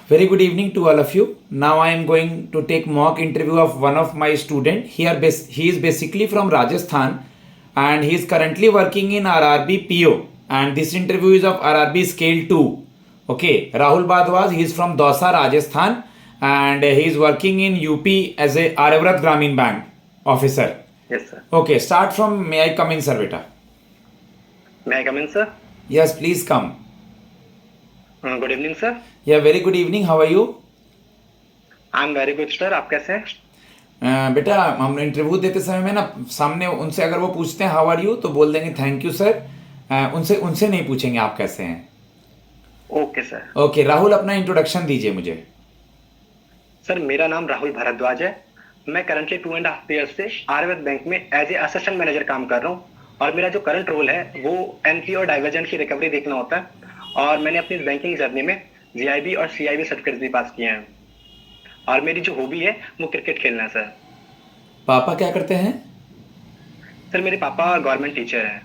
Very good evening to all of you. Now I am going to take mock interview of one of my student. He is basically from Rajasthan and he is currently working in RRB PO and this interview is of RRB scale 2. Okay, Rahul Badwas, he is from Dausa, Rajasthan and he is working in UP as a Aryavrat Gramin Bank officer. Yes, sir. Okay, start from may I come in, sir, beta? May I come in, sir? Yes, please come. Good evening, sir. Yeah, very good evening. How are you? I'm very good, sir. आप कैसे हैं? बेटा हम interview देते समय में ना सामने उनसे अगर वो पूछते हैं हाउ आर यू तो बोल देंगे थैंक यू सर. उनसे नहीं पूछेंगे आप कैसे हैं. Okay sir. ओके राहुल, अपना इंट्रोडक्शन दीजिए मुझे. सर मेरा नाम राहुल भारद्वाज है. मैं करंटली 2.5 ईयर्स से आर्यव्रत बैंक में एज ए असिस्टेंट मैनेजर काम कर रहा हूँ और मेरा जो करंट रोल है वो एनपी और डाइवर्जेंट की रिकवरी देखना होता है और मैंने अपनी बैंकिंग जर्नी में जीआईबी और सीआईबी सर्टिफिकेट भी पास किए हैं और मेरी जो हॉबी है वो क्रिकेट खेलना है सर. पापा क्या करते हैं? सर मेरे पापा गवर्नमेंट टीचर हैं.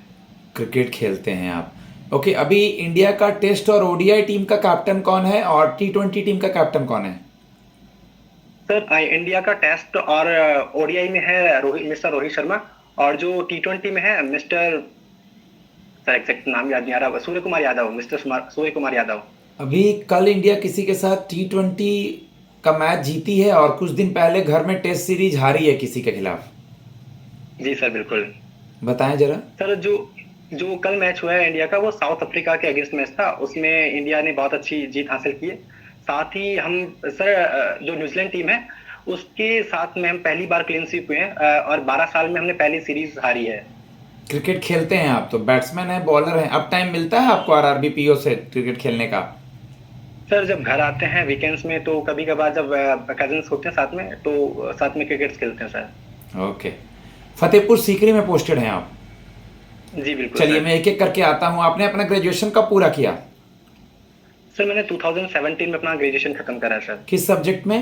क्रिकेट खेलते हैं आप. ओके, अभी इंडिया का टेस्ट और ओडीआई टीम का कैप्टन कौन है और T20 टीम का कैप्टन कौन है? सर इंडिया का टेस्ट और ओडीआई में है मिस्टर रोहित शर्मा और जो T20 में है मिस्टर, सर एग्जैक्ट नाम याद नहीं आ रहा, सूर्य कुमार यादव, मिस्टर सूर्य कुमार यादव. अभी कल इंडिया किसी के साथ T20 का मैच जीती है और कुछ दिन पहले घर में टेस्ट सीरीज हारी है किसी के खिलाफ. जी सर बिल्कुल. बताएं जरा. सर जो कल मैच हुआ है इंडिया का वो साउथ अफ्रीका के अगेंस्ट मैच था. उसमें इंडिया ने बहुत अच्छी जीत हासिल की है. साथ ही हम सर जो न्यूजीलैंड टीम है उसके साथ में हम पहली बार क्लीन स्वीप हुए हैं और 12 साल में हमने पहली सीरीज हारी है. क्रिकेट खेलते हैं आप तो, बैट्समैन है, बॉलर है. अब टाइम मिलता है आपको आरआरबी पीओ से क्रिकेट खेलने का? सर जब घर आते हैं वीकेंड्स में तो कभी कभार जब कजिन्स होते हैं साथ में तो साथ में क्रिकेट खेलते हैं सर. ओके, फतेहपुर सीकरी में पोस्टेड हैं आप? जी बिल्कुल. चलिए मैं एक एक करके आता हूँ. आपने अपना ग्रेजुएशन कब पूरा किया? सर मैंने 2017 में अपना ग्रेजुएशन खत्म करा है सर. किस सब्जेक्ट में?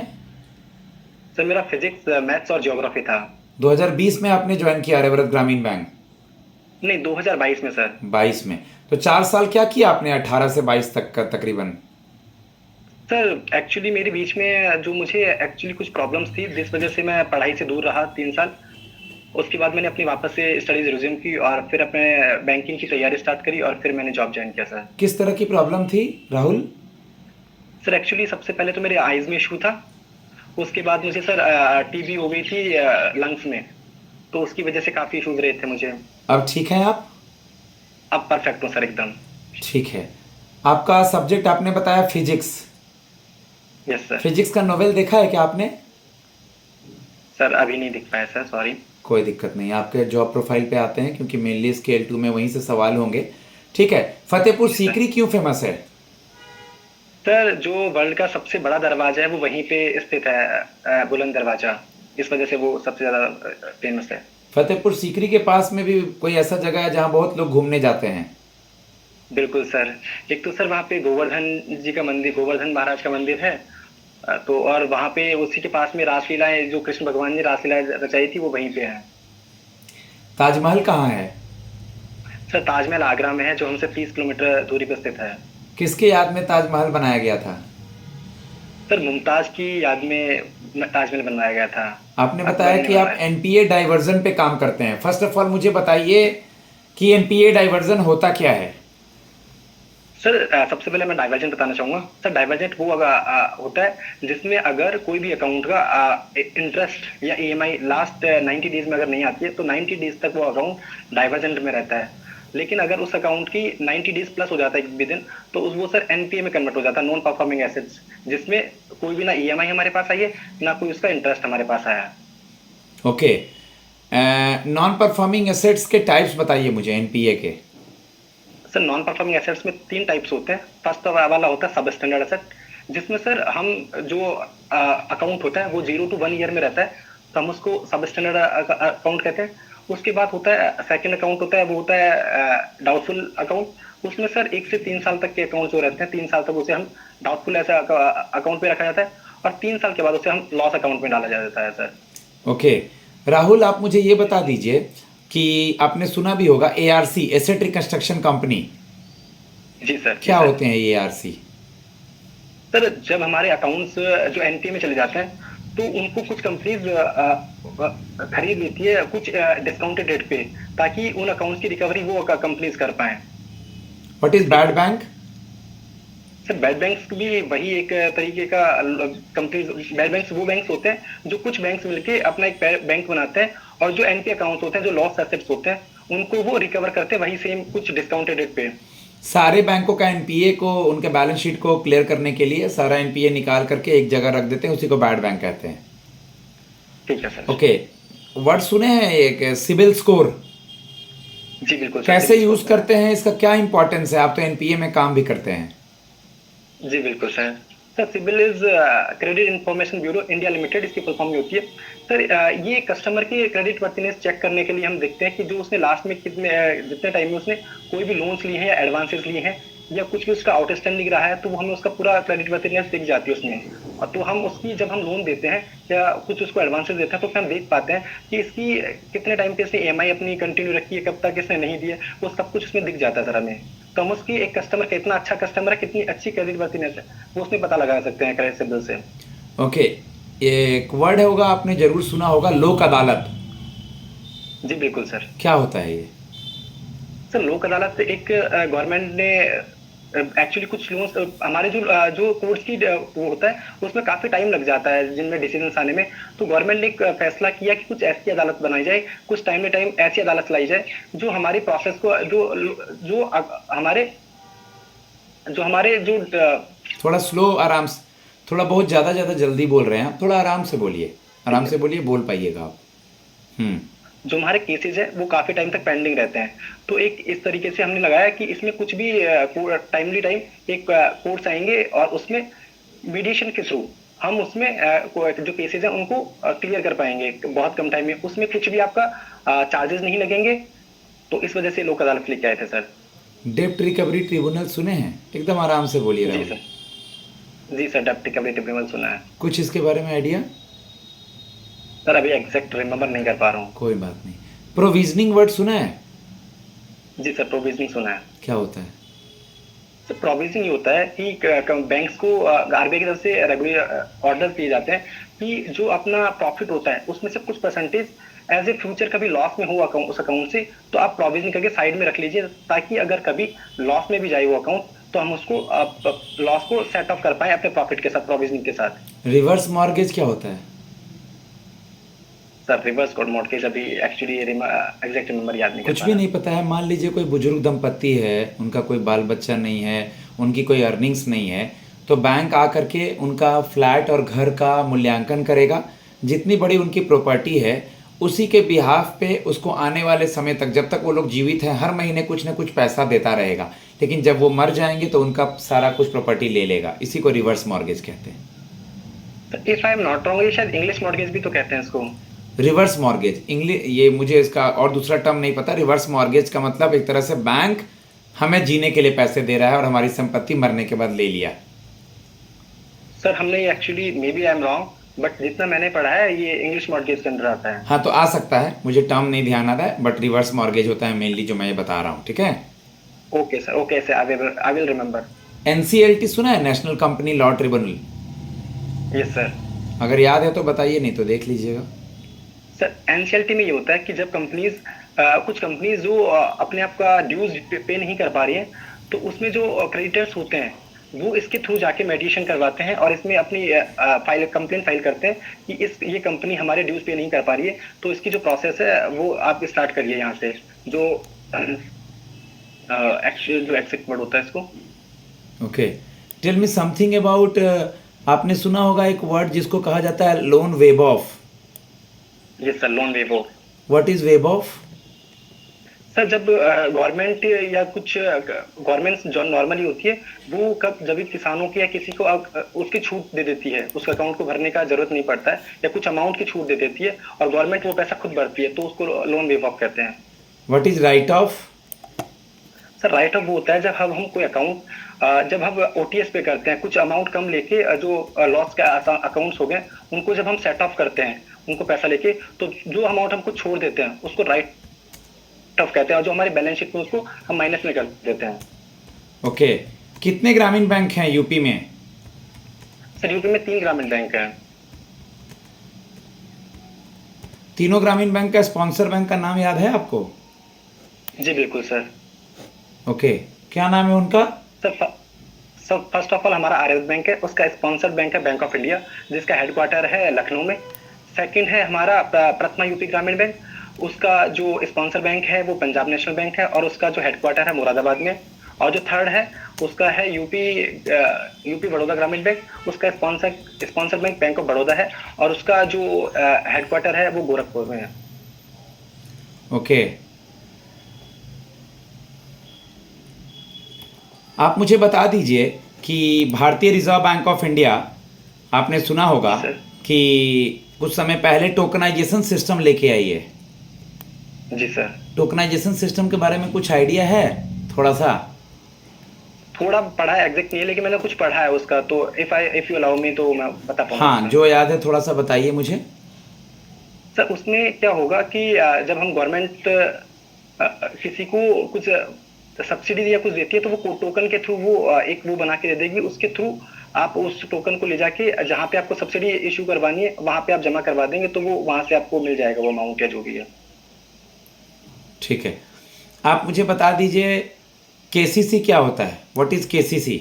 सर मेरा फिजिक्स, मैथ्स और ज्योग्राफी था. 2020 में आपने ज्वाइन किया आर्यव्रत ग्रामीण बैंक? नहीं, 2022 में सर. 22 में. तो 4 साल क्या किया आपने 18 से 22 तक का तकरीबन? सर एक्चुअली मेरे बीच में जो मुझे एक्चुअली कुछ प्रॉब्लम्स थी जिस वजह से मैं पढ़ाई से दूर रहा 3 साल. उसके बाद मैंने अपनी वापस से स्टडीज रिज्यूम की और फिर अपने बैंकिंग की तैयारी स्टार्ट करी और फिर मैंने जॉब ज्वाइन किया सर. किस तरह की प्रॉब्लम थी राहुल? सर एक्चुअली सबसे पहले तो मेरे आईज में इशू था. उसके बाद मुझे सर टीबी हो गई थी लंग्स में, तो उसकी वजह से काफ़ी इशूज रहे थे मुझे. अब ठीक है आप? अब परफेक्ट हूँ सर एकदम. ठीक है. आपका सब्जेक्ट आपने बताया फिजिक्स? Yes sir. फिजिक्स का नोवेल देखा है क्या आपने? सर अभी नहीं दिख पाया सर, सॉरी. कोई दिक्कत नहीं, आपके जॉब प्रोफाइल पे आते हैं क्योंकि मेनली स्केल 2 में वहीं से सवाल होंगे. ठीक है, फतेहपुर सीकरी क्यों फेमस है? सर जो वर्ल्ड का सबसे बड़ा दरवाजा है वो वहीं पे स्थित है, बुलंद दरवाजा. इस वजह से वो सबसे ज़्यादा फेमस है. फतेहपुर सीकरी के पास में भी कोई ऐसा जगह है जहाँ बहुत लोग घूमने जाते हैं? बिल्कुल सर. एक तो सर वहाँ पे गोवर्धन जी का मंदिर, गोवर्धन महाराज का मंदिर है. तो और वहाँ पे उसी के पास में रासलीलाएं, जो कृष्ण भगवान ने रासलीलाएं रचाई थी वो वहीं पे है. ताजमहल कहाँ है? सर ताजमहल आगरा में है जो हमसे 30 किलोमीटर दूरी पर स्थित है. किसके याद में ताजमहल बनाया गया था? सर मुमताज की याद में ताजमहल बनवाया गया था. आपने बताया कि आप एनपीए डाइवर्जन पे काम करते हैं. फर्स्ट ऑफ ऑल मुझे बताइए कि एनपीए डाइवर्जन होता क्या है? सर सबसे पहले मैं डाइवर्जेंट बताना चाहूँगा. सर डाइवर्जेंट वो होता है जिसमें अगर कोई भी अकाउंट का इंटरेस्ट या ईएमआई लास्ट 90 डेज में अगर नहीं आती है तो 90 डेज तक वो अकाउंट डाइवर्जेंट में रहता है. लेकिन अगर उस अकाउंट की 90 डेज प्लस हो जाता है विद इन तो वो सर एनपीए में कन्वर्ट हो जाता है, नॉन परफॉर्मिंग एसेट्स, जिसमें कोई भी ना ईएमआई हमारे पास आई है ना कोई उसका इंटरेस्ट हमारे पास आया है. ओके, नॉन परफॉर्मिंग एसेट्स के टाइप्स बताइए मुझे एनपीए के. सर नॉन परफॉर्मिंग एसेट्स में 3 टाइप्स होते हैं. फर्स्ट वाला होता है सब स्टैंडर्ड एसेट, जिसमें सर हम जो अकाउंट होता है वो 0 to 1 ईयर में रहता है तो हम उसको सब स्टैंडर्ड अकाउंट कहते हैं. उसके बाद होता है सेकंड अकाउंट होता है, वो होता है डाउटफुल अकाउंट. उसमें सर 1 से 3 साल तक के अकाउंट जो रहते हैं 3 साल तक उसे हम डाउटफुल ऐसा अकाउंट पे रखा जाता है और 3 साल के बाद उसे हम लॉस अकाउंट में डाला जाता है सर. ओके राहुल, आप मुझे ये बता दीजिए कि आपने सुना भी होगा एआरसी, एसेट रिकंस्ट्रक्शन कंपनी. जी सर. क्या होते हैं ये एआरसी? सर जब हमारे अकाउंट्स जो एनपीए में चले जाते हैं तो उनको कुछ कंपनीज खरीद लेती है कुछ डिस्काउंटेड रेट पे, ताकि उन अकाउंट्स की रिकवरी वो कंपनीज कर पाए। What is bad bank? Sir bad banks भी वही एक तरीके का कंपनीज, बैड बैंक्स वो बैंक्स होते हैं जो कुछ बैंक्स मिलके अपना एक बैंक बनाते हैं, और जो एनपीए अकाउंट्स होते हैं जो लॉस एसेट्स होते हैं उनको वो रिकवर करते हैं वही सेम कुछ डिस्काउंटेड रेट पे। सारे बैंकों का एनपीए को, उनके बैलेंस शीट को क्लियर करने के लिए सारा एनपीए निकाल करके एक जगह रख देते हैं, उसी को बैड बैंक कहते हैं। ठीक है सर। ओके, वर्ड सुने हैं एक सिबिल स्कोर? जी बिल्कुल सर। कैसे यूज करते हैं, इसका क्या इंपॉर्टेंस है? आप तो एनपीए में काम भी करते हैं। जी बिल्कुल sir. Sir CIBIL is credit information bureau India limited, इसकी फुल फॉर्म में होती है। सर ये कस्टमर की क्रेडिट वर्थिनेस चेक करने के लिए हम देखते हैं कि जो उसने लास्ट में कितने जितने टाइम में उसने कोई भी लोन्स लिए हैं या एडवांसेस लिए हैं या कुछ भी उसका आउटस्टैंडिंग रहा है, तो वो हमें उसका पूरा क्रेडिट वर्थिनेस दिख जाती है उसमें। और तो हम उसकी जब हम लोन देते हैं या कुछ उसको एडवांसेस देते हैं तो फिर हम देख पाते हैं कि इसकी कितने टाइम पे इसने ईएमआई अपनी कंटिन्यू रखी है, कब तक इसने नहीं दी है, वो सब कुछ उसमें दिख जाता है सर हमें। तो हम उसकी एक कस्टमर कितना अच्छा कस्टमर है, कितनी अच्छी क्रेडिट वर्थिनेस है, वो उसमें पता लगा सकते हैं क्रेडिट सिबिल से। ओके, एक वर्ड होगा आपने जरूर सुना होगा, लोक अदालत। जी बिल्कुल सर। क्या होता है ये? सर लोक अदालत एक गवर्नमेंट ने एक्चुअली कुछ लोन्स हमारे जो कोर्ट्स की वो होता है उसमें काफी टाइम लग जाता है जिनमें डिसीजन आने में, तो गवर्नमेंट ने एक फैसला किया कि कुछ ऐसी अदालत बनाई जाए, कुछ टाइम में टाइम ऐसी अदालत लाई जाए जो हमारी प्रोसेस को जो हमारे जो हमारे जो थोड़ा स्लो, आराम से, थोड़ा बहुत ज़्यादा जल्दी बोल रहे हैं आप, थोड़ा आराम से बोलिए, आराम से बोलिए, बोल पाइएगा आप। जो हमारे केसेस है वो काफी टाइम तक पेंडिंग रहते हैं, तो एक इस तरीके से हमने लगाया कि इसमें कुछ भी टाइमली टाइम एक कोर्ट्स आएंगे और उसमें मीडिएशन के थ्रू हम उसमें जो केसेस हैं उनको क्लियर कर पाएंगे बहुत कम टाइम में, उसमें कुछ भी आपका चार्जेस नहीं लगेंगे। तो इस वजह से लोक अदालत लेके आए थे सर। डेप्ट रिकवरी ट्रिब्यूनल सुने हैं? एकदम आराम से बोलिए जी राहुल। सर। जी सर, डेप्ट रिकवरी ट्रिब्यूनल सुना है कुछ इसके बारे में आइडिया? सर, अभी एग्जैक्ट रिमेम्बर नहीं कर पा रहा हूँ। कोई बात नहीं। प्रोविजनिंग वर्ड सुना है? जी सर, प्रोविजनिंग सुना है। क्या होता है? तो प्रोविजनिंग ये होता है कि बैंक्स को आरबीआई की तरफ से रेगुलर ऑर्डर दिए जाते हैं कि जो अपना प्रॉफिट होता है उसमें से कुछ परसेंटेज एज ए फ्यूचर कभी लॉस में हो उस अकाउंट से, तो आप प्रोविजन करके साइड में रख लीजिए, ताकि अगर कभी लॉस में भी जाए वो अकाउंट तो हम उसको लॉस को सेट ऑफ कर पाए अपने प्रॉफिट के साथ, प्रोविजनिंग के साथ। रिवर्स मॉर्गेज क्या होता है? सर रिवर्स मॉर्गेज अभी एक्चुअली एग्जैक्ट नंबर याद नहीं कर कुछ पा भी रहा। नहीं पता है? मान लीजिए कोई बुजुर्ग दंपत्ति है, उनका कोई बाल बच्चा नहीं है, उनकी कोई अर्निंग्स नहीं है, तो बैंक आकर के उनका फ्लैट और घर का मूल्यांकन करेगा, जितनी बड़ी उनकी प्रॉपर्टी है उसी के बिहाफ पे उसको आने वाले समय तक, जब तक वो लोग जीवित हैं, हर महीने कुछ ना कुछ पैसा देता रहेगा, लेकिन जब वो मर जाएंगे तो उनका सारा कुछ प्रॉपर्टी ले लेगा। इसी को रिवर्स मॉर्गेज कहते हैं। If I am not wrong, ये शायद इंग्लिश मॉर्गेज भी तो कहते हैं इसको। रिवर्स मॉर्गेज इंग्लिश, ये मुझे इसका और दूसरा टर्म नहीं पता। रिवर्स मॉर्गेज का मतलब एक तरह से बैंक हमें जीने के लिए पैसे दे रहा है और हमारी संपत्ति मरने के बाद ले लिया। सर हमने actually maybe I am wrong, but जितना मैंने पढ़ा है ये इंग्लिश मॉर्गेज के अंदर आता है। हाँ, तो आ सकता है, मुझे टर्म नहीं ध्यान आ रहा है, बट रिवर्स मॉर्गेज होता है मेनली जो मैं ये बता रहा हूँ। ठीक है, okay sir, okay sir, I will remember. NCLT सुना है? National company law tribunal. Yes sir. अगर याद है तो बताइए, नहीं तो देख लीजिएगा। सर एनसीएलटी में ये होता है कि जब कंपनीज कुछ कंपनीज जो अपने आप का ड्यूज पे नहीं कर पा रही हैं, तो उसमें जो क्रेडिटर्स होते हैं वो इसके थ्रू जाके मेडिएशन करवाते हैं और इसमें अपनी कंप्लेंट फाइल करते हैं कि ये कंपनी हमारे ड्यूज पे नहीं कर पा रही है, तो इसकी जो प्रोसेस है वो आप स्टार्ट करिए यहाँ से, जो एक्चुअल जो एक्सेप्ट वर्ड होता है इसको। Okay, tell me something about, आपने सुना होगा एक वर्ड जिसको कहा जाता है loan waive off. Yes sir, loan waive off. What is waive off? Sir जब गवर्नमेंट या कुछ गवर्नमेंट जो नॉर्मली होती है वो जब भी किसानों की या किसी को उसकी छूट दे देती है, उसका अकाउंट को भरने का जरूरत नहीं पड़ता है, या कुछ अमाउंट की छूट दे देती है और गवर्नमेंट वो पैसा खुद भरती है, तो उसको लोन वेव ऑफ कहते हैं। What is right of? Sir right of वो होता है जब हम कोई अकाउंट जब हम ओटीएस पे करते हैं, कुछ अमाउंट कम लेके जो लॉस के अकाउंट्स हो गए उनको जब हम सेट ऑफ करते हैं उनको पैसा लेके, तो जो अमाउंट हमको छोड़ देते हैं उसको राइट ऑफ कहते हैं, और जो हमारी बैलेंस शीट में उसको हम माइनस में कर देते हैं। ओके, कितने ग्रामीण बैंक हैं यूपी में? सर यूपी में 3 ग्रामीण बैंक है। तीनों ग्रामीण बैंक का स्पॉन्सर बैंक का नाम याद है आपको? जी बिल्कुल सर। ओके, क्या नाम है उनका? Sir sir first of all हमारा आर्यव्रत बैंक है, उसका स्पॉन्सर्ड बैंक है बैंक ऑफ इंडिया, जिसका हेडक्वार्टर है लखनऊ में। सेकंड है हमारा प्रथमा यूपी ग्रामीण बैंक, उसका जो स्पॉन्सर बैंक है वो पंजाब नेशनल बैंक है और उसका जो हेडक्वार्टर है मुरादाबाद में। और जो थर्ड है उसका है यूपी बड़ौदा ग्रामीण बैंक, उसका sponsor bank bank of Baroda है और उसका जो हेडक्वार्टर है वो गोरखपुर में है। ओके, आप मुझे बता दीजिए कि भारतीय रिजर्व बैंक ऑफ इंडिया, आपने सुना होगा जी सर। कि कुछ समय पहले टोकनाइजेशन सिस्टम लेके आई है। जी सर। टोकनाइजेशन सिस्टम के बारे में कुछ आइडिया है थोड़ा सा? थोड़ा पढ़ा है, एग्जैक्ट नहीं है लेकिन मैंने कुछ पढ़ा है उसका, तो इफ यू अलाउ मी तो मैं बता पाऊंगा हाँ, सर। जो याद है थोड़ा सा बताइए मुझे। सर उसमें क्या होगा कि जब हम गवर्नमेंट किसी को कुछ सब्सिडी या कुछ देती है तो वो टोकन के थ्रू वो एक वो बना के दे देगी, उसके थ्रू आप उस टोकन को ले जाके जहाँ पे आपको सब्सिडी इशू करवानी है वहां पे आप जमा करवा देंगे तो वो वहां से आपको मिल जाएगा वो अमाउंट या जो भी है। ठीक है, आप मुझे बता दीजिए केसीसी क्या होता है? What is KCC?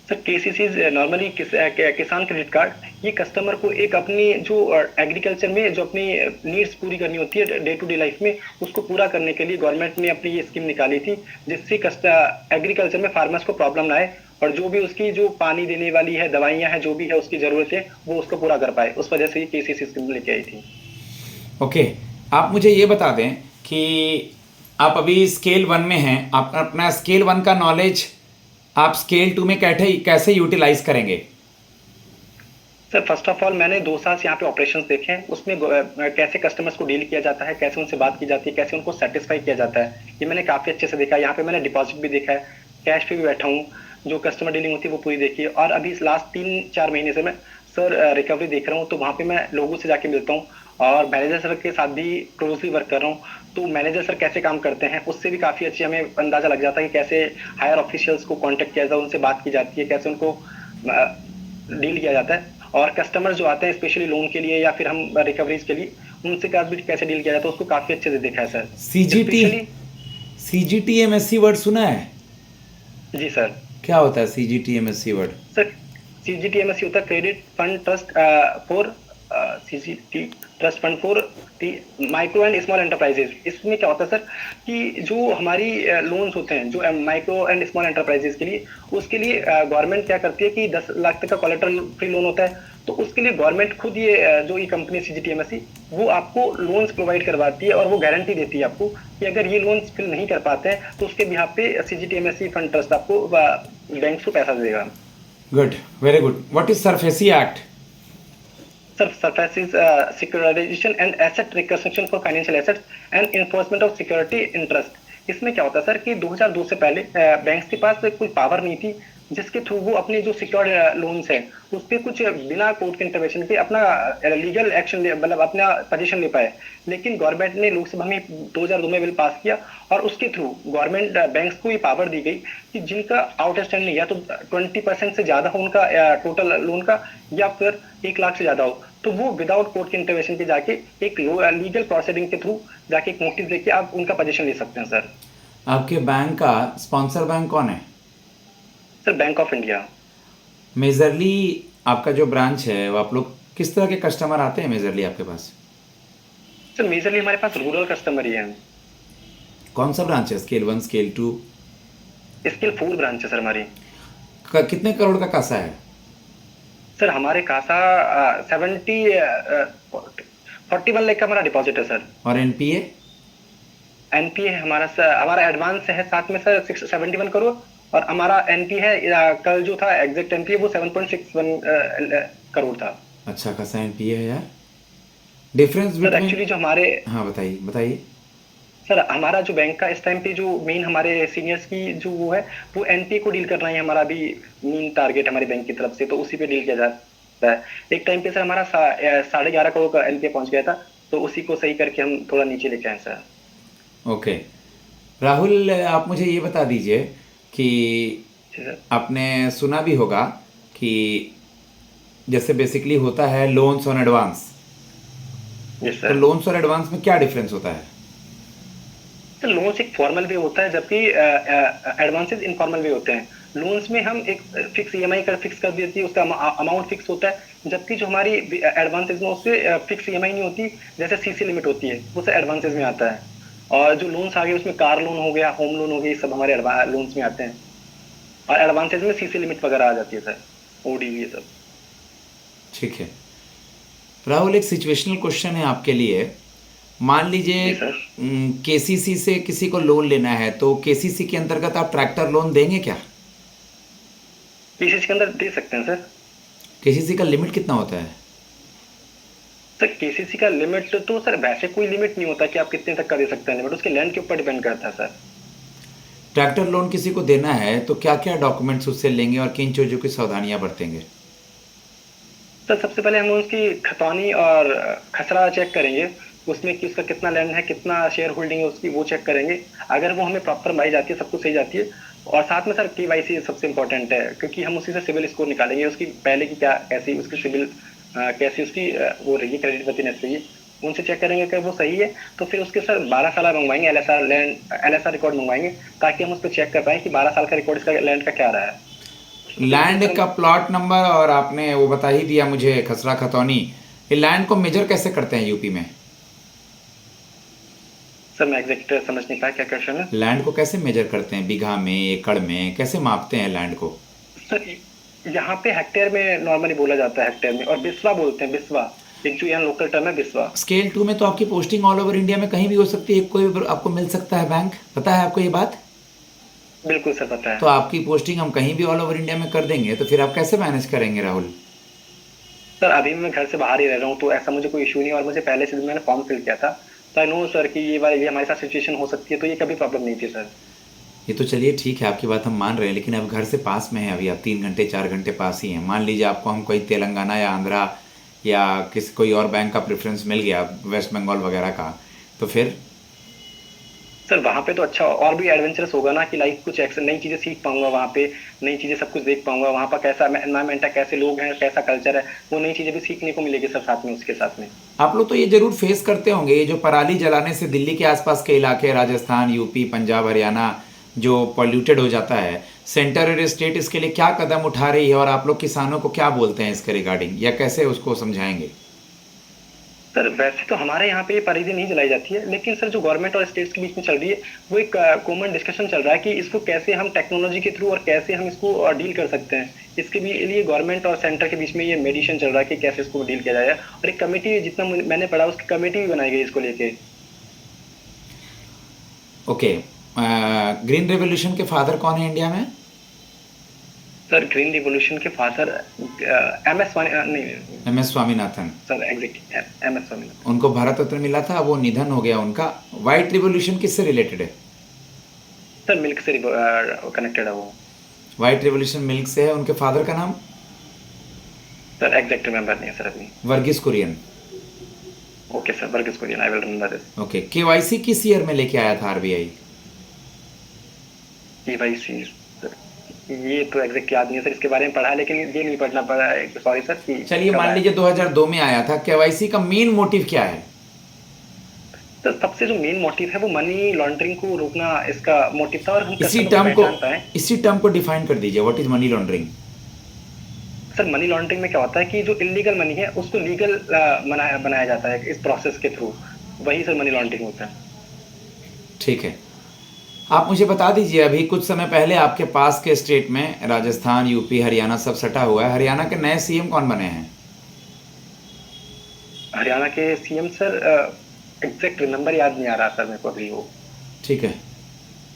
Sir KCC normally किसान क्रेडिट कार्ड, ये कस्टमर को एक अपनी जो एग्रीकल्चर में जो अपनी नीड्स पूरी करनी होती है डे टू डे लाइफ में, उसको पूरा करने के लिए गवर्नमेंट ने अपनी ये स्कीम निकाली थी, जिससे एग्रीकल्चर में फार्मर्स को प्रॉब्लम ना आए और जो भी उसकी जो पानी देने वाली है, दवाइयाँ हैं, जो भी है उसकी जरूरत है वो उसको पूरा कर पाए। उस वजह से ये केसीसी स्कीम लेके आई थी। ओके, आप मुझे ये बता दें कि आप अभी स्केल 1 में हैं, आप अपना स्केल 1 का नॉलेज आप स्केल 2 में कैसे यूटिलाइज करेंगे? सर फर्स्ट ऑफ ऑल मैंने 2 साल से यहाँ पे ऑपरेशंस देखे हैं, उसमें कैसे कस्टमर्स को डील किया जाता है, कैसे उनसे बात की जाती है, कैसे उनको सेटिस्फाई किया जाता है, ये मैंने काफ़ी अच्छे से देखा है। यहाँ पे मैंने डिपॉजिट भी देखा है, कैश पे भी बैठा हूँ, जो कस्टमर डीलिंग होती है वो पूरी देखी है। और अभी लास्ट 3-4 महीने से मैं सर रिकवरी देख रहा हूँ, तो वहाँ पे मैं लोगों से जाके मिलता हूँ और मैनेजर सर के साथ भी क्लोजली वर्क कर रहा हूँ। तो मैनेजर सर कैसे काम करते हैं उससे भी काफ़ी अच्छी हमें अंदाजा लग जाता है कि कैसे हायर ऑफिशियल्स को कांटेक्ट किया जाता है, उनसे बात की जाती है, कैसे उनको डील किया जाता है। और कस्टमर जो आते हैं स्पेशली लोन के लिए या फिर हम रिकवरीज के लिए, उनसे भी कैसे डील किया जाता है उसको काफ़ी अच्छे से देखा है sir. CGT, specially CGTMSC word सुना है? जी सर। क्या होता है सीजीटीएमएससी वर्ड? सर सीजीटीएमएससी होता है credit fund trust for CGT trust fund for micro and small enterprises. इसमें क्या होता है सर कि जो हमारी लोन्स होते हैं जो माइक्रो एंड स्मॉल एंटरप्राइजेज के लिए, उसके लिए गवर्नमेंट क्या करती है कि 10 लाख तक का कोलेटरल फ्री लोन होता है, तो उसके लिए गवर्नमेंट खुद ये जो ये कंपनी सीजीटीएमएससी वो आपको लोन्स प्रोवाइड करवाती है और वो गारंटी देती है आपको कि अगर ये लोन्स फिल नहीं कर पाते हैं तो उसके बिहाफ पे सीजीटीएमएससी फंड ट्रस्ट आपको बैंक को पैसा देगा। Good, very good. What is SARFAESI act? Sir, surfaces securitization and asset reconstruction for financial assets and enforcement of security interest। इसमें क्या होता है सर कि 2002 से पहले बैंक्स के पास कोई पावर नहीं थी जिसके थ्रू वो अपने जो सिक्योर्ड लोन्स हैं उस पर कुछ बिना कोर्ट के इंटरवेंशन के अपना लीगल एक्शन मतलब अपना पोजीशन ले पाए। लेकिन गवर्नमेंट ने लोकसभा में 2002 में बिल पास किया और उसके थ्रू गवर्नमेंट बैंक्स को ये पावर दी गई कि जिनका आउटस्टैंडिंग या तो 20% से ज्यादा हो उनका टोटल लोन का या फिर 1 लाख से ज्यादा हो, तो वो विदाउट कोर्ट के इंटरवेंशन पे जाके एक लीगल प्रोसीडिंग के थ्रू जाके एक नोटिस देके आप उनका पोजीशन ले सकते हैं सर। आपके बैंक का स्पॉन्सर बैंक कौन है? Sir bank of India. Majorly आपका जो ब्रांच है वो आप लोग किस तरह के कस्टमर आते हैं मेजरली आपके पास? सर मेजरली हमारे पास रूरल कस्टमर ही है। कौन सा ब्रांच है? Scale 1, scale 2? स्केल 4 ब्रांच है सर हमारी। कितने करोड़ का कासा है? सर हमारे कासा 41 लाख का हमारा डिपॉजिट है सर। और एनपीए? एनपीए हमारा एडवांस है साथ में सर 71 करोड़ और हमारा एनपी है कल जो था एग्जैक्ट एनपी वो 7.61 करोड़ था। अच्छा खासा एनपीए है यार। डिफरेंस सर एक्चुअली जो हमारे हाँ बताइए बताइए। सर हमारा जो बैंक का इस टाइम पे जो मेन हमारे सीनियर्स की जो वो है वो एनपीए को डील करना ही हमारा भी मेन टारगेट हमारी बैंक की तरफ से, तो उसी पे डील किया जाता है। एक टाइम पे सर हमारा 11.5 करोड़ का एनपीए पहुंच गया था, तो उसी को सही करके हम थोड़ा नीचे लेके आए सर। ओके राहुल, आप मुझे ये बता दीजिए कि आपने सुना भी होगा कि जैसे बेसिकली होता है लोन्स ऑन एडवांस, यस तो सर। लोन्स और एडवांस में क्या डिफरेंस होता है? तो लोन्स एक फॉर्मल वे होता है, जबकि एडवांसेस इनफॉर्मल वे होते हैं। लोन्स में हम एक फिक्स ईएमआई कर फिक्स कर देती है, उसका अमाउंट फिक्स होता है, जबकि जो हमारी एडवांसेस में उससे फिक्स ईएमआई नहीं होती, जैसे सीसी लिमिट होती है वो सब एडवांसेस में आता है। और जो लोन्स आ गए उसमें कार लोन हो गया, होम लोन हो गया, ये सब हमारे लोन्स में आते हैं। और एडवांसेस में सीसी लिमिट वगैरह आ जाती है सर, ओडी ये सब। ठीक है राहुल, एक सिचुएशनल क्वेश्चन है आपके लिए। मान लीजिए जी सर। केसीसी से किसी को लोन लेना है, तो केसीसी के अंतर्गत आप ट्रैक्टर लोन देंगे क्या? इस चीज के अंदर दे सकते हैं सर। केसीसी का लिमिट कितना होता है? सर केसीसी का लिमिट तो सर वैसे कोई लिमिट नहीं होता कि आप कितने तक का दे सकते हैं, लिमिट उसके लैंड के ऊपर डिपेंड करता है सर। ट्रैक्टर लोन किसी को देना है तो क्या क्या डॉक्यूमेंट्स उससे लेंगे और किन चीज़ों की सावधानियां बरतेंगे? सर सबसे पहले हम उसकी खतौनी और खसरा चेक करेंगे, उसमें कि उसका कितना लैंड है, कितना शेयर होल्डिंग है उसकी, वो चेक करेंगे। अगर वो हमें प्रॉपर पाई जाती है, सब कुछ सही जाती है। और साथ में सर केवाईसी सबसे इम्पोर्टेंट है, क्योंकि हम उसी से सिविल स्कोर निकालेंगे, उसकी पहले की क्या कैसी उसकी सिविल कैसी उसकी वो रही है, क्रेडिट वर्थिनेस रही है, उनसे चेक करेंगे कि वो सही है। तो फिर उसके सर 12 साल मंगवाएंगे, एलएसआर लैंड एलएसआर रिकॉर्ड मंगवाएंगे, ताकि हम उस पर चेक कर पाए कि 12 साल का रिकॉर्ड इसका लैंड का क्या रहा है। लैंड का प्लॉट नंबर और आपने वो बता ही दिया मुझे, खसरा खतौनी। ये लैंड को मेजर कैसे करते हैं यूपी में? सर मैं एग्जैक्ट समझ नहीं पाया, क्या क्वेश्चन है? लैंड को कैसे मेजर करते हैं? बीघा में, एकड़ में, कैसे मापते हैं लैंड को? सर यहाँ पे हेक्टेयर में नॉर्मली बोला जाता है, हेक्टेयर में, और बिस्वा बोलते हैं, बिस्वा। एक जो यहाँ लोकल टर्म है बिस्वा। स्केल 2 में तो आपकी पोस्टिंग ऑल ओवर इंडिया में कहीं भी हो सकती है, कोई भी आपको मिल सकता है बैंक, पता है आपको ये बात? बिल्कुल सर पता तो है। आपकी पोस्टिंग हम कहीं भी ऑल ओवर इंडिया में कर देंगे, तो फिर आप कैसे मैनेज करेंगे राहुल? सर अभी मैं घर से बाहर ही रह रहा हूँ, तो ऐसा मुझे कोई इशू नहीं, और मुझे पहले से भी मैंने फॉर्म फिल किया था, तो आई नो सर कि ये हमारे साथ सिचुएशन हो सकती है, तो ये कभी प्रॉब्लम नहीं थी सर। ये तो चलिए ठीक है, आपकी बात हम मान रहे हैं, लेकिन अब घर से पास में है, अभी आप 3 घंटे 4 घंटे पास ही हैं। मान लीजिए आपको हम कोई तेलंगाना या आंध्रा या किसी कोई और बैंक का प्रेफरेंस मिल गया, वेस्ट बंगाल वगैरह का, तो फिर? सर वहाँ पे तो अच्छा और भी एडवेंचरस होगा ना, कि लाइक कुछ एक्शन नई चीजें सीख पाऊंगा वहाँ पे, नई चीजें सब कुछ देख पाऊंगा, वहाँ पर कैसा एनवायरमेंट है, कैसे लोग हैं, कैसा कल्चर है, वो नई चीजें भी सीखने को मिलेगी सर साथ में, उसके साथ में। आप लोग तो ये जरूर फेस करते होंगे, ये जो पराली जलाने से दिल्ली के आसपास के इलाके, राजस्थान, यूपी, पंजाब, हरियाणा जो पॉल्यूटेड हो जाता है, सेंटर और स्टेट इसके लिए क्या कदम उठा रही है, और आप लोग किसानों को क्या बोलते हैं इसके रिगार्डिंग, या कैसे उसको समझाएंगे? सर वैसे तो हमारे यहाँ पे ये परिधि नहीं जलाई जाती है, लेकिन सर जो गवर्नमेंट और स्टेट्स के बीच में चल रही है, वो एक कॉमन डिस्कशन चल रहा है कि इसको कैसे हम टेक्नोलॉजी के थ्रू और कैसे हम इसको डील कर सकते हैं। इसके भी लिए गवर्नमेंट और सेंटर के बीच में ये मेडिएशन चल रहा है कि कैसे इसको डील किया जाए, और एक कमेटी, जितना मैंने पढ़ा उसकी कमेटी भी बनाई गई इसको लेके। ओके, ग्रीन रेवोल्यूशन के फादर कौन है इंडिया में? सर ग्रीन रिवोल्यूशन के फादर एमएस नहीं MS Swaminathan. Sir, exact MS Swaminathan. उनको भारत रत्न मिला था, वो निधन हो गया उनका। वाइट रिवोल्यूशन किससे रिलेटेड है? सर मिल्क से कनेक्टेड है वो। वाइट रिवोल्यूशन मिल्क से है। उनके फादर का नाम? सर एग्जैक्ट रिमेंबर नहीं है सर अभी। Verghese Kurien. Okay sir, Verghese Kurien, I will remember this. Okay, KYC किस ईयर में लेके आया था आरबीआई? केवाईसी ये तो एग्जैक्ट याद नहीं है सर, इसके बारे में पढ़ा है, लेकिन ये नहीं पढ़ना पड़ा है, सॉरी सर। कि चलिए मान लीजिए 2002 में आया था। केवाईसी का मेन मोटिव क्या है? तो सबसे जो मेन मोटिव है वो मनी लॉन्ड्रिंग को रोकना इसका मोटिव था, और हम इसी कस्टमर को पहचान पाए। टर्म को डिफाइन कर दीजिए, what is money laundering? Sir money laundering में क्या होता है कि जो इलीगल मनी है उसको लीगल बनाया जाता है इस प्रोसेस के थ्रू, वही सर मनी लॉन्ड्रिंग होता है। ठीक है, आप मुझे बता दीजिए, अभी कुछ समय पहले आपके पास के स्टेट में राजस्थान, यूपी, हरियाणा सब सटा हुआ है, हरियाणा के नए सीएम कौन बने हैं? हरियाणा के सीएम सर एग्जैक्ट नंबर याद नहीं आ रहा सर मेरे को अभी वो। ठीक है,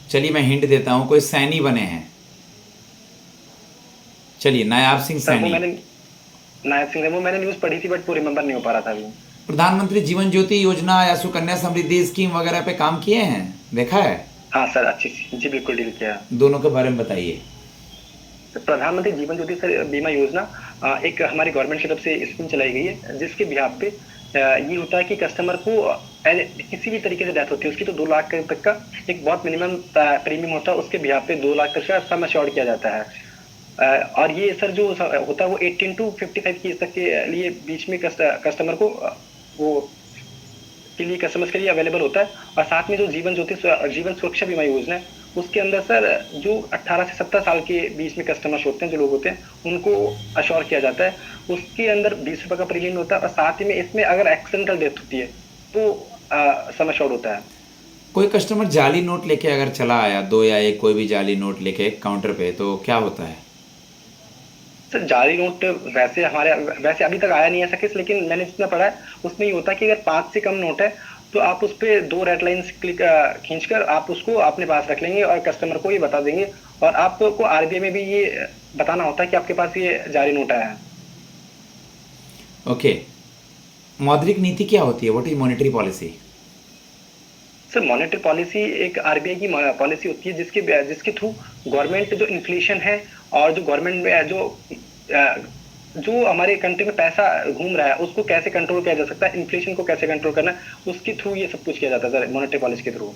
चलिए मैं हिंट देता हूँ, कोई सैनी बने हैं। चलिए, नायाब सिंह सर वो सैनी। मैंने नायब सिंह, वो मैंने न्यूज़ पढ़ी थी, बट वो रिमेंबर नहीं हो पा रहा था अभी। प्रधानमंत्री जीवन ज्योति योजना या सुकन्या समृद्धि स्कीम वगैरह पे काम किए हैं, देखा है? हाँ सर, अच्छी जी बिल्कुल डील किया। दोनों के बारे में बताइए। तो प्रधानमंत्री जीवन ज्योति सर बीमा योजना एक हमारी गवर्नमेंट की तरफ से स्कीम चलाई गई है, जिसके बिहाफ पे ये होता है कि कस्टमर को किसी भी तरीके से डेथ होती है उसकी, तो 2 लाख तक का एक बहुत मिनिमम प्रीमियम होता है, उसके बिहाफ पे 2 लाख तक का सम अश्योर्ड किया जाता है। और ये सर जो होता है वो 18 टू 55 की तक के लिए बीच में कस्टमर को वो के लिए कस्टमर्स के लिए अवेलेबल होता है। और साथ में जो जीवन सुरक्षा बीमा योजना है उसके अंदर सर जो 18 से 70 साल के बीच में कस्टमर्स होते हैं, जो लोग होते हैं उनको अश्योर किया जाता है। उसके अंदर 20 रुपये का प्रीमियम होता है और साथ ही में इसमें अगर एक्सीडेंटल डेथ होती है तो सम अश्योर्ड होता है। कोई कस्टमर जाली नोट लेके अगर चला आया, दो या एक कोई भी जाली नोट लेके काउंटर पे, तो क्या होता है? सर जाली नोट वैसे अभी तक आया नहीं है ऐसा केस, लेकिन मैंने जितना पढ़ा है उसमें ये होता है कि अगर 5 से कम नोट है तो आप उस पर 2 रेड लाइन्स खींचकर आप उसको अपने पास रख लेंगे और कस्टमर को ये बता देंगे। और आपको आरबीआई में भी ये बताना होता है कि आपके पास ये जाली नोट आया है। ओके, मौद्रिक नीति क्या होती है? What is monetary policy? Sir monetary policy एक आरबीआई की पॉलिसी होती है जिसके थ्रू गवर्नमेंट जो इन्फ्लेशन है और जो गवर्नमेंट में जो हमारे कंट्री में पैसा घूम रहा है उसको कैसे कंट्रोल किया जा सकता है, इन्फ्लेशन को कैसे कंट्रोल करना है, उसके थ्रू ये सब कुछ किया जाता है सर, मॉनेटरी पॉलिसी के थ्रू।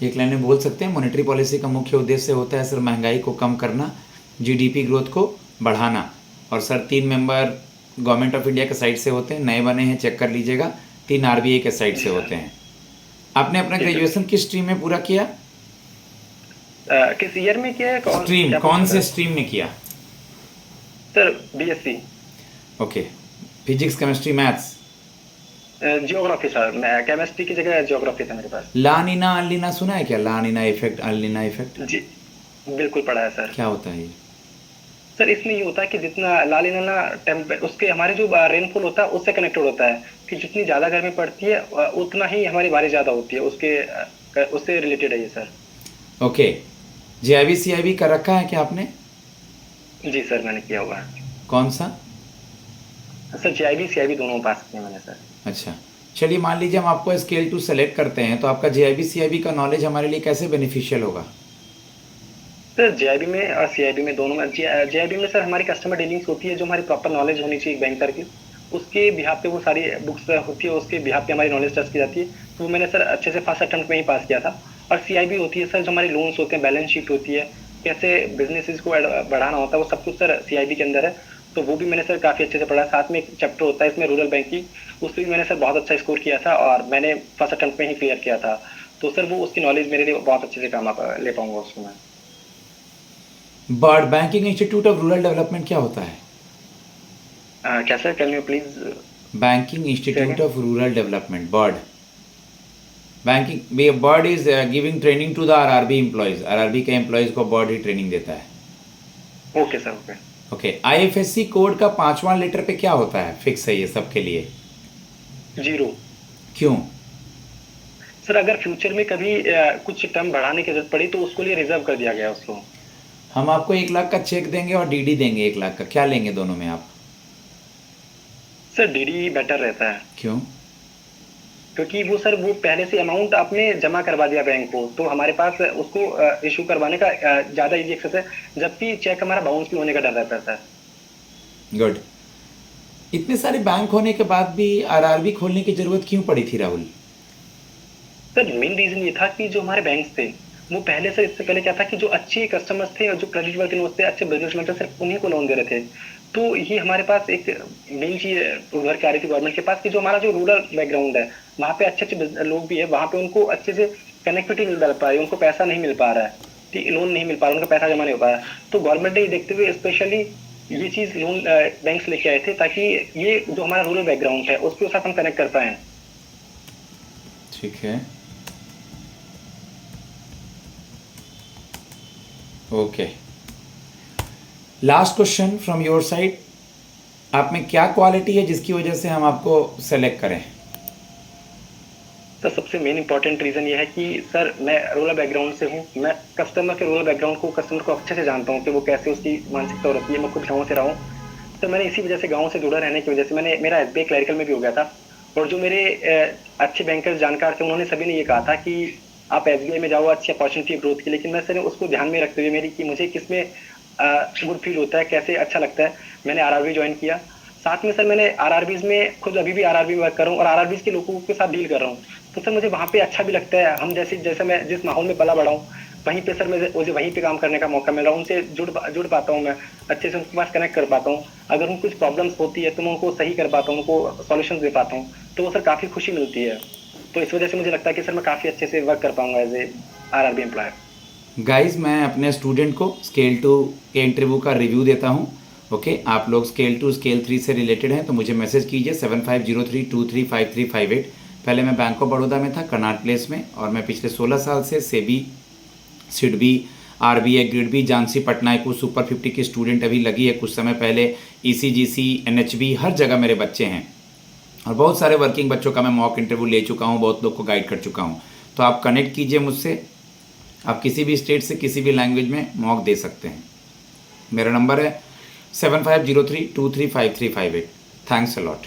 एक लाइन में बोल सकते हैं, मॉनेटरी पॉलिसी का मुख्य उद्देश्य होता है सर महंगाई को कम करना, जीडीपी ग्रोथ को बढ़ाना। और sir 3 member government of India के साइड से होते हैं, नए बने हैं, चेक कर लीजिएगा। 3 आरबीआई के साइड से होते हैं। आपने अपना ग्रेजुएशन किस स्ट्रीम में पूरा किया? किस ईयर में किया है? स्ट्रीम कौन से स्ट्रीम में किया? Sir BSc. Okay, physics, chemistry, maths? Geography sir, chemistry की जगह जियोग्राफी था मेरे पास। लानिना अलिना सुना है क्या? लानिना इफेक्ट, अलिना इफेक्ट? जी बिल्कुल पढ़ा है सर। क्या होता है ये? सर इसमें ये होता है कि जितना लालिना उसके हमारे जो रेनफॉल होता है उससे कनेक्टेड होता है कि जितनी ज़्यादा गर्मी पड़ती है उतना ही हमारी बारिश ज़्यादा होती है, उससे रिलेटेड है ये सर। ओके, जेआईबी सीआईबी कर रखा है क्या आपने? जी सर मैंने किया हुआ है। कौन सा? सर जेआईबी सीआईबी दोनों पास किए मैंने सर। अच्छा, चलिए मान लीजिए हम आपको स्केल 2 सेलेक्ट करते हैं, तो आपका जेआईबी सीआईबी का नॉलेज हमारे लिए कैसे बेनिफिशियल होगा? सर जेआईबी में और सीआईबी में दोनों में, जेआईबी में सर हमारी कस्टमर डीलिंग्स होती है, जो हमारी प्रॉपर नॉलेज होनी चाहिए बैंकर की, उसके बिहाफ पे वो सारी बुक्स होती है, उसके बिहाफ पे हमारी नॉलेज टेस्ट की जाती है। तो वो मैंने सर अच्छे से फर्स्ट अटेम्प्ट में ही पास किया था। और सीआईबी होती है सर जो हमारे लोन्स होते हैं, बैलेंस शीट होती है, कैसे बिजनेसेस को बढ़ाना होता है, वो सब कुछ सर सीआईबी के अंदर है। तो वो भी मैंने सर काफ़ी अच्छे से पढ़ा। साथ में एक चैप्टर होता है इसमें रूरल बैंकिंग, उस पर भी मैंने सर बहुत अच्छा स्कोर किया था और मैंने फर्स्ट अटेम्प्ट में ही क्लियर किया था। तो सर वो उसकी नॉलेज मेरे लिए बहुत अच्छे से काम ले पाऊंगा उसको मैं। BIRD, banking institute of rural development क्या होता है? क्या sir, can you please? Banking institute of rural development, BIRD. Banking, BIRD is giving training to the RRB employees. RRB के एम्प्लॉयज को बर्ड ही ट्रेनिंग देता है। Okay sir, okay. Okay, IFSC code का 5वां लेटर पे क्या होता है? फिक्स है ये सबके लिए? 0। क्यों? सर अगर फ्यूचर में कभी कुछ टर्म बढ़ाने की जरूरत पड़ी तो उसको लिए रिजर्व कर दिया गया उसको। हम आपको 1 लाख का चेक देंगे और डीडी देंगे 1 लाख का, क्या लेंगे दोनों में आप? सर डीडी बेटर रहता है। क्यों? क्योंकि वो पहले से अमाउंट आपने जमा करवा दिया बैंक को, तो हमारे पास उसको इशू करवाने का ज़्यादा इजी एक्सेस है, जबकि चेक हमारा बाउंस भी होने का डर रहता है सर। गुड। इतने सारे बैंक होने के बाद भी आरआरबी खोलने की जरूरत क्यों पड़ी थी राहुल? सर मेन रीजन ये था कि जो हमारे बैंक थे वो पहले से, इससे पहले क्या था कि जो अच्छे कस्टमर्स थे और जो क्रेडिट वर्किंग होते थे, अच्छे बिजनेसमैन थे, सिर्फ उन्हीं को लोन दे रहे थे। तो ये हमारे पास एक मेन चीज उभर के आ रही थी गवर्नमेंट के पास कि जो हमारा जो रूरल बैकग्राउंड है वहाँ पे अच्छे अच्छे लोग भी है, वहाँ पे उनको अच्छे से कनेक्टिविटी नहीं मिल पा रही, उनको पैसा नहीं मिल पा रहा है, ठीक लोन नहीं मिल पा रहा, उनका पैसा जमा नहीं हो पा रहा। तो गवर्नमेंट ने ये देखते हुए स्पेशली ये चीज़ लोन बैंक लेके आए थे, ताकि ये जो हमारा रूरल बैकग्राउंड है उसके साथ हम कनेक्ट कर पाए। ठीक है, okay. Last question from your side, आप में क्या क्वालिटी है जिसकी वजह से हम आपको सेलेक्ट करें? तो सबसे मेन इंपॉर्टेंट रीज़न ये है कि सर मैं रूरल बैकग्राउंड से हूँ, मैं कस्टमर के रूरल बैकग्राउंड को, कस्टमर को अच्छे से जानता हूँ कि वो कैसे उसकी मानसिकता होती है। मैं खुद गाँव से रहा हूँ, तो मैंने इसी वजह से गाँव से जुड़ा रहने की वजह से मेरा एसबीआई क्लरिकल में भी हो गया था। और जो मेरे अच्छे बैंकर्स जानकार थे उन्होंने सभी ने ये कहा था कि आप एसबीआई में जाओ, अच्छी अपॉर्चुनिटी ग्रोथ की। लेकिन मैं सर उसको ध्यान में रखते हुए मेरी कि मुझे किसमें गुड फील होता है, कैसे अच्छा लगता है, मैंने आरआरबी ज्वाइन किया। साथ में सर मैंने आरआरबीज में खुद अभी भी आरआरबी वर्क कर रहा हूँ और आरआरबीज के लोगों के साथ डील कर रहा हूँ। तो सर मुझे वहाँ पे अच्छा भी लगता है। हम जैसे मैं जिस माहौल में पला बड़ा हूँ वहीं पे सर मुझे वहीं पे काम करने का मौका मिल रहा है, उनसे जुड़ पाता हूँ मैं, अच्छे से उनके पास कनेक्ट कर पाता हूँ। अगर उनको कुछ प्रॉब्लम्स होती है तो मैं उनको सही कर पाता हूँ, उनको सॉल्यूशंस दे पाता हूँ, तो वो सर काफ़ी खुशी मिलती है। तो इस वजह से मुझे लगता है कि सर मैं काफ़ी अच्छे से वर्क कर पाऊंगा as a RRB employer. Guys, मैं अपने स्टूडेंट को स्केल 2 के इंटरव्यू का रिव्यू देता हूँ। ओके, आप लोग स्केल 2 स्केल 3 से रिलेटेड हैं तो मुझे मैसेज कीजिए 7503235358। पहले मैं बैंक ऑफ बड़ौदा में था, कनाट प्लेस में, और मैं पिछले 16 साल से सेबी, सिडबी, आरबीआई, ग्रिडबी, झांसी, पटनायक सुपर 50 की स्टूडेंट अभी लगी है कुछ समय पहले, ईसीजीसी, एनएचबी, हर जगह मेरे बच्चे हैं और बहुत सारे वर्किंग बच्चों का मैं मॉक इंटरव्यू ले चुका हूँ, बहुत लोग को गाइड कर चुका हूँ। तो आप कनेक्ट कीजिए मुझसे, आप किसी भी स्टेट से किसी भी लैंग्वेज में मॉक दे सकते हैं। मेरा नंबर है 7503235358। Thanks a lot.